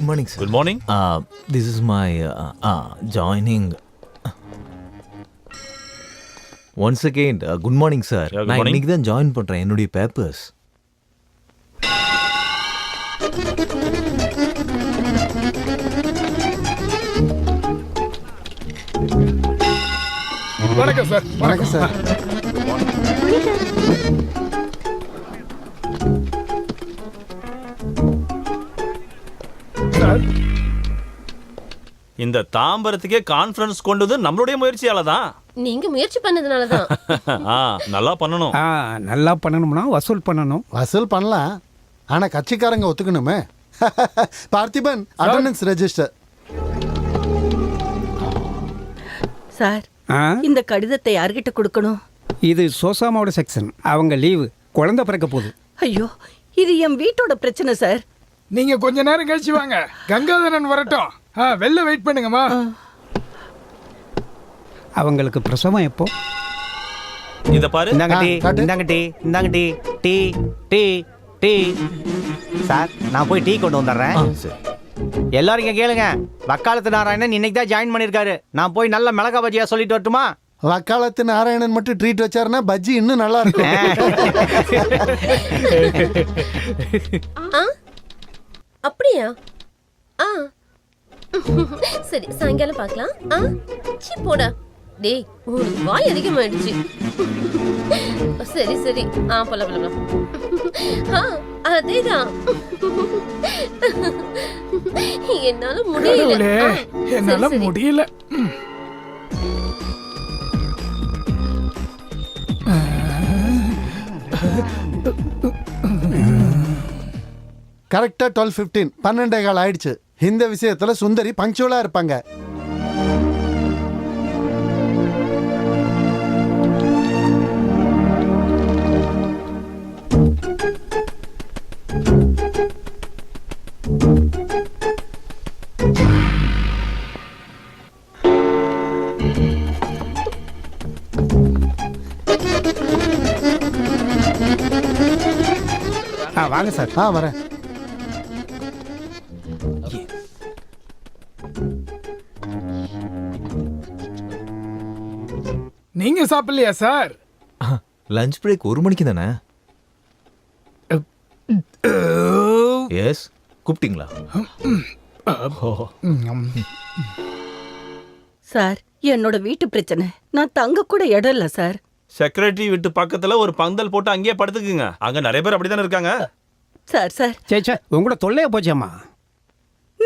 Morning sir. Good morning. This is my joining. One second. Good morning sir. நான் இன்னைக்கு தான் join பண்றேன். என்னுடைய பேப்பர்ஸ். வணக்கம் சார். வணக்கம் சார். இந்த தாம்பரத்துக்கே கான்ஃபரன்ஸ் கொண்டது நம்மளுடைய முயற்சியால தான். நீங்க முயற்சி பண்ணதுனால தான். நல்லா பண்ணணும். நல்லா பண்ணணும்னா வசூல் பண்ணணும். வசூல் பண்ணலாம், ஆனா கட்சிக்காரங்க ஒத்துக்கணுமே. Parthiban, attendance register. சார், இந்த கடிதத்தை யார்கிட்ட கொடுக்கணும்? இது சோசாமாவோட செக்ஷன். அவங்க லீவு, குழந்தை பிறக்க போகுது. ஐயோ, இது என் வீட்டோட பிரச்சனை சார். நீங்க கொஞ்ச நேரம் கழிச்சு வாங்க, கங்காதரன் வரட்டும். வெளில வெயிட் பண்ணுங்கம்மா. அவங்களுக்கு பிரசவம் எப்போ? இத பாரு. இந்தாங்க டீ, இந்தாங்க டீ, இந்தாங்க tea, tea tea tea. Sir, நான் போய் டீ கொண்டு வந்துடுறேன். எல்லாரும் இங்க கேளுங்க. வக்காலத்து நாராயணன் இன்னைக்கு தான் ஜாயின் பண்ணிருக்காரு. நான் போய் நல்ல மிளகா பஜ்ஜியா சொல்லிட்டு வரட்டுமா? வக்காலத்து நாராயணன் மட்டும் ட்ரீட் வச்சாருன்னா பஜ்ஜி இன்னும் நல்லா இருக்கும். அப்படியா? சரி, சாயங்காலம் பார்க்கலாம். சீ போடா. டேய், உனக்கு வாய் அதிகமாயிடுச்சு. சரி சரி, போலாம். அதேதான். என்னால முடியல. கரெக்டா 12:15, 12:15 ஆயிடுச்சு. இந்த விஷயத்துல சுந்தரி பங்க்சுவலா இருப்பாங்க. வாங்க சார். வரேன். நீங்க சாப்பிடலையா சார்? லஞ்ச் பிரேக் 1 மணிக்கு தானே? எஸ். கூப்பிட்டீங்களா? சார், என்னோட வீட்டு பிரச்சனை. நான் தங்க கூட இடம் இல்ல சார். செக்ரட்டரி வீட்டு பக்கத்துல ஒரு பந்தல் போட்டு அங்கேயே படுத்துக்குங்க. அங்க நிறைய பேர் அப்படித்தானே இருக்காங்க. சார் சார், சேச்சா, உங்களோட தொல்லையா போச்சேம்மா.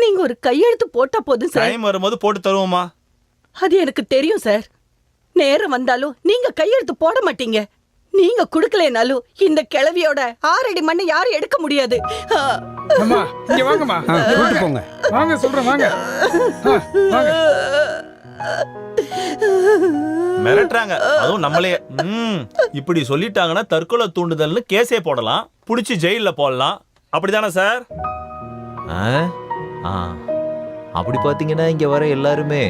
நீங்க ஒரு கையெழுத்து போட்டா போதும் சார். டைம் வரும்போது போட்டு தருவோமா? அது எனக்கு தெரியும் சார். நேரம் வந்தாலும் நீங்க கையெழுத்து போட மாட்டீங்க. நீங்க குடுக்கலனாலும் இந்த கிழவியோட 6 அடி மண்ணை யாரும் எடுக்க முடியாது. அம்மா, இங்க வாங்கம்மா. கூட்டி போங்க. வாங்க சொல்றேன், வாங்க. வாங்க. மிரட்டுறாங்க, அதுவும் நம்மளே. இப்படி சொல்லிட்டாங்கன்னா தற்கொலை தூண்டுதல்னு கேஸே போடலாம், புடிச்சு ஜெயில போடலாம். அப்படிதானே சார்? அப்படி பாத்தீங்கன்னா இங்க வர எல்லாருமே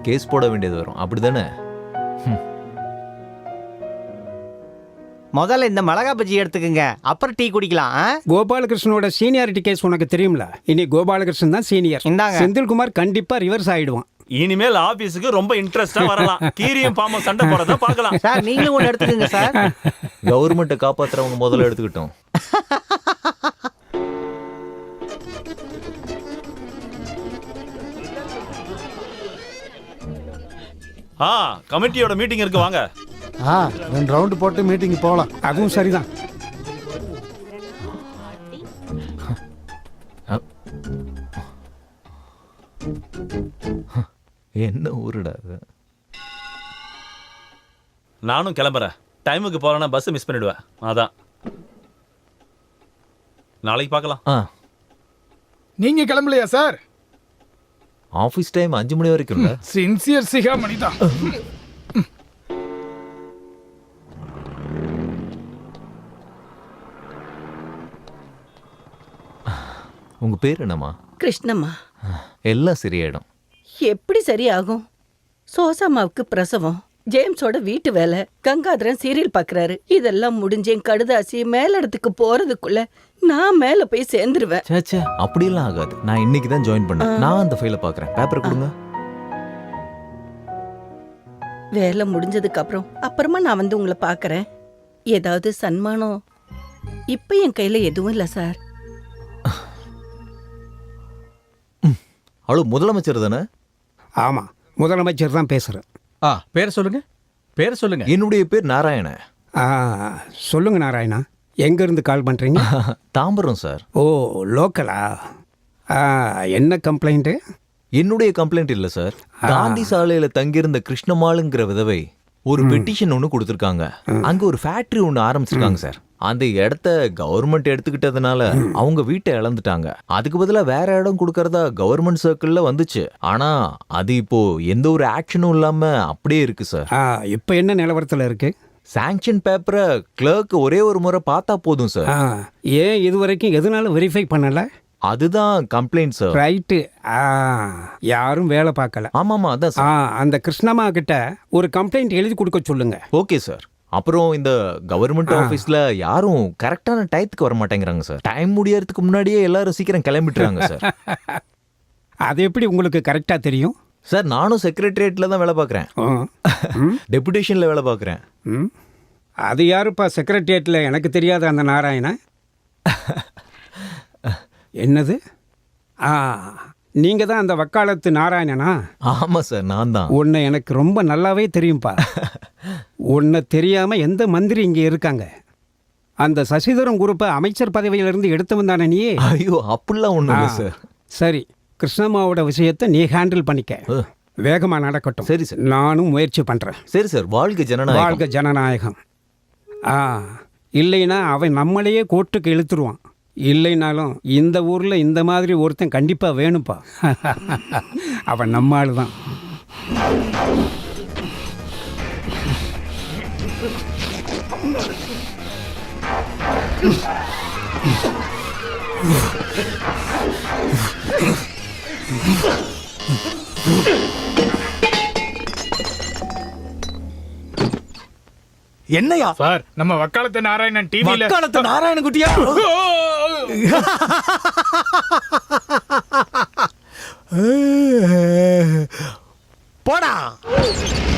கேஸ் போட வேண்டியது வரும். அப்படிதானே? முதல்ல இந்த மிளகா பஜ்ஜி எடுத்துக்கங்க, அப்புறம் டீ குடிக்கலாம். கோபாலகிருஷ்ணனோட சீனியாரிட்டி கேஸ் உனக்கு தெரியும்ல. இனி கோபாலகிருஷ்ணன் தான் சீனியர். செந்தில்குமார் கண்டிப்பா ரிவர்ஸ் ஆயிடுவான். இனிமேல் ஆபீஸுக்கு ரொம்ப இன்ட்ரெஸ்டா வரலாம். கீரியும் பாம்பும் சண்டை போறத பார்க்கலாம். சார், நீங்களும் ஒன்று எடுத்துக்கங்க சார். கவர்மெண்ட்டை காப்பாத்துறவங்க முதல்ல எடுத்துக்கிட்டோம். கமிட்டியோட மீட்டிங் இருக்கு, வாங்க. 2 ரவுண்ட் போட்டு மீட்டிங் போகலாம். அதுவும் சரிதான். என்ன ஊருடா அது? நானும் கிளம்புறேன். டைமுக்கு போறேன்னா பஸ் மிஸ் பண்ணிடுவேன். அதான் நாளைக்கு பார்க்கலாம். நீங்க கிளம்பலையா சார்? ஆபீஸ் டைம் 5 மணி வரைக்கும். சின்சியர் சிகாமணி தான். உங்க பேர் என்னம்மா? கிருஷ்ணம்மா. எல்லாம் சரியாயிடும். எப்படி சரியாகும்? சோசாமாவுக்கு பிரசவம், ஜேம்ஸோட வீட்டு வேலை, கங்காதரன் சீரியல் பாக்குறாரு. இதெல்லாம் முடிஞ்சு என் கடுதாசி மேலிடத்துக்கு போறதுக்குள்ள நான் மேல போய் சேர்ந்துருவேன். சேச்சே அப்படியெல்லாம் ஆகாது. நான் இன்னைக்கு தான் ஜாயின் பண்ணேன். நான் அந்த ஃபைலை பார்க்குறேன். பேப்பர் கொடுங்க. வேலை முடிஞ்சதுக்கு அப்புறமா நான் வந்து உங்களை பாக்குறேன். ஏதாவது சன்மானம் இப்ப என் கையில எதுவும் இல்ல சார். அவ்வளோ முதலமைச்சர் தானே? ஆமாம், முதலமைச்சர் தான் பேசுகிறேன். பேர் சொல்லுங்க. பேர் சொல்லுங்க. என்னுடைய பேர் நாராயண. சொல்லுங்க நாராயணா, எங்கேருந்து கால் பண்ணுறீங்க? தாம்பரம் சார். ஓ, லோக்கலா? என்ன கம்ப்ளைண்ட்டு? என்னுடைய கம்ப்ளைண்ட் இல்ல சார். காந்தி சாலையில தங்கியிருந்த கிருஷ்ணமாலுங்கிற விதவை ஒரு பெட்டிஷன் ஒன்று கொடுத்துருக்காங்க. அங்க ஒரு ஃபேக்டரி ஒன்று ஆரம்பிச்சிருக்காங்க சார். அந்த இடத்த கவர்மெண்ட் எடுத்துக்கிட்டதுனால அவங்க வீட்டை இழந்துட்டாங்க. அதுக்கு பதிலா வேற இடம் கொடுக்கறதா கவர்மெண்ட் சர்க்கிள்ல வந்துச்சு. ஆனா அது இப்போ எந்த ஒரு ஆக்ஷனும் இல்லாம அப்படியே இருக்கு சார். இப்போ என்ன நிலவரத்தில் இருக்கு? சாங்ஷன் பேப்பரை கிளர்க் ஒரே ஒரு முறை பார்த்தா போதும் சார். ஏன் இது வரைக்கும் எதனால வெரிஃபை பண்ணல? அதுதான் கம்ப்ளைண்ட் சார். ரைட்டு. யாரும் வேலை பார்க்கல. ஆமாமா, அதான் சார். அந்த கிருஷ்ணம்மா கிட்ட ஒரு கம்ப்ளைண்ட் எழுதி கொடுக்க சொல்லுங்க. Okay sir. அப்புறம் இந்த கவர்மெண்ட் ஆபீஸ்ல யாரும் கரெக்டான டயத்துக்கு வர மாட்டேங்கிறாங்க சார். டைம் முடியறதுக்கு முன்னாடியே எல்லாரும் சீக்கிரம் கிளம்பிட்டுறாங்க சார். அது எப்படி உங்களுக்கு கரெக்டா தெரியும்? சார், நானும் செக்ரட்டரியேட்ல தான் வேலை பார்க்குறேன். டெபுடேஷன்ல வேலை பார்க்குறேன். அது யாருப்பா செக்ரட்டரியேட்ல? எனக்கு தெரியாத அந்த நாராயண. என்னது? நீங்க தான் அந்த வக்காலத்து நாராயணனா? ஆமா சார், நான் தான். உன்னை எனக்கு ரொம்ப நல்லாவே தெரியும்பா. உன்னை தெரியாம எந்த மந்திரி இங்கே இருக்காங்க? அந்த சசிதரன் குரூப்பை அமைச்சர் பதவியிலிருந்து எடுத்தவன் தானே நீ? ஐயோ, அப்படிலாம் ஒண்ணும் இல்லை சார். சரி, கிருஷ்ணம்மாவோட விஷயத்தை நீ ஹேண்டில் பண்ணிக்க. வேகமா நடக்கட்டும். சரி சார், நானும் முயற்சி பண்றேன். சரி சார். வாழ்க ஜனநாயகம். வாழ்க ஜனநாயகம். இல்லைன்னா அவன் நம்மளையே கோர்ட்டுக்கு இழுத்துருவான். இல்லைனாலும் இந்த ஊரில் இந்த மாதிரி ஒருத்தன் கண்டிப்பாக வேணும்ப்பா. அவன் நம்ம ஆளு தான். என்னையா சார், நம்ம வக்காலத்து நாராயணன் டிவில வக்காலத்து நாராயண குட்டியா?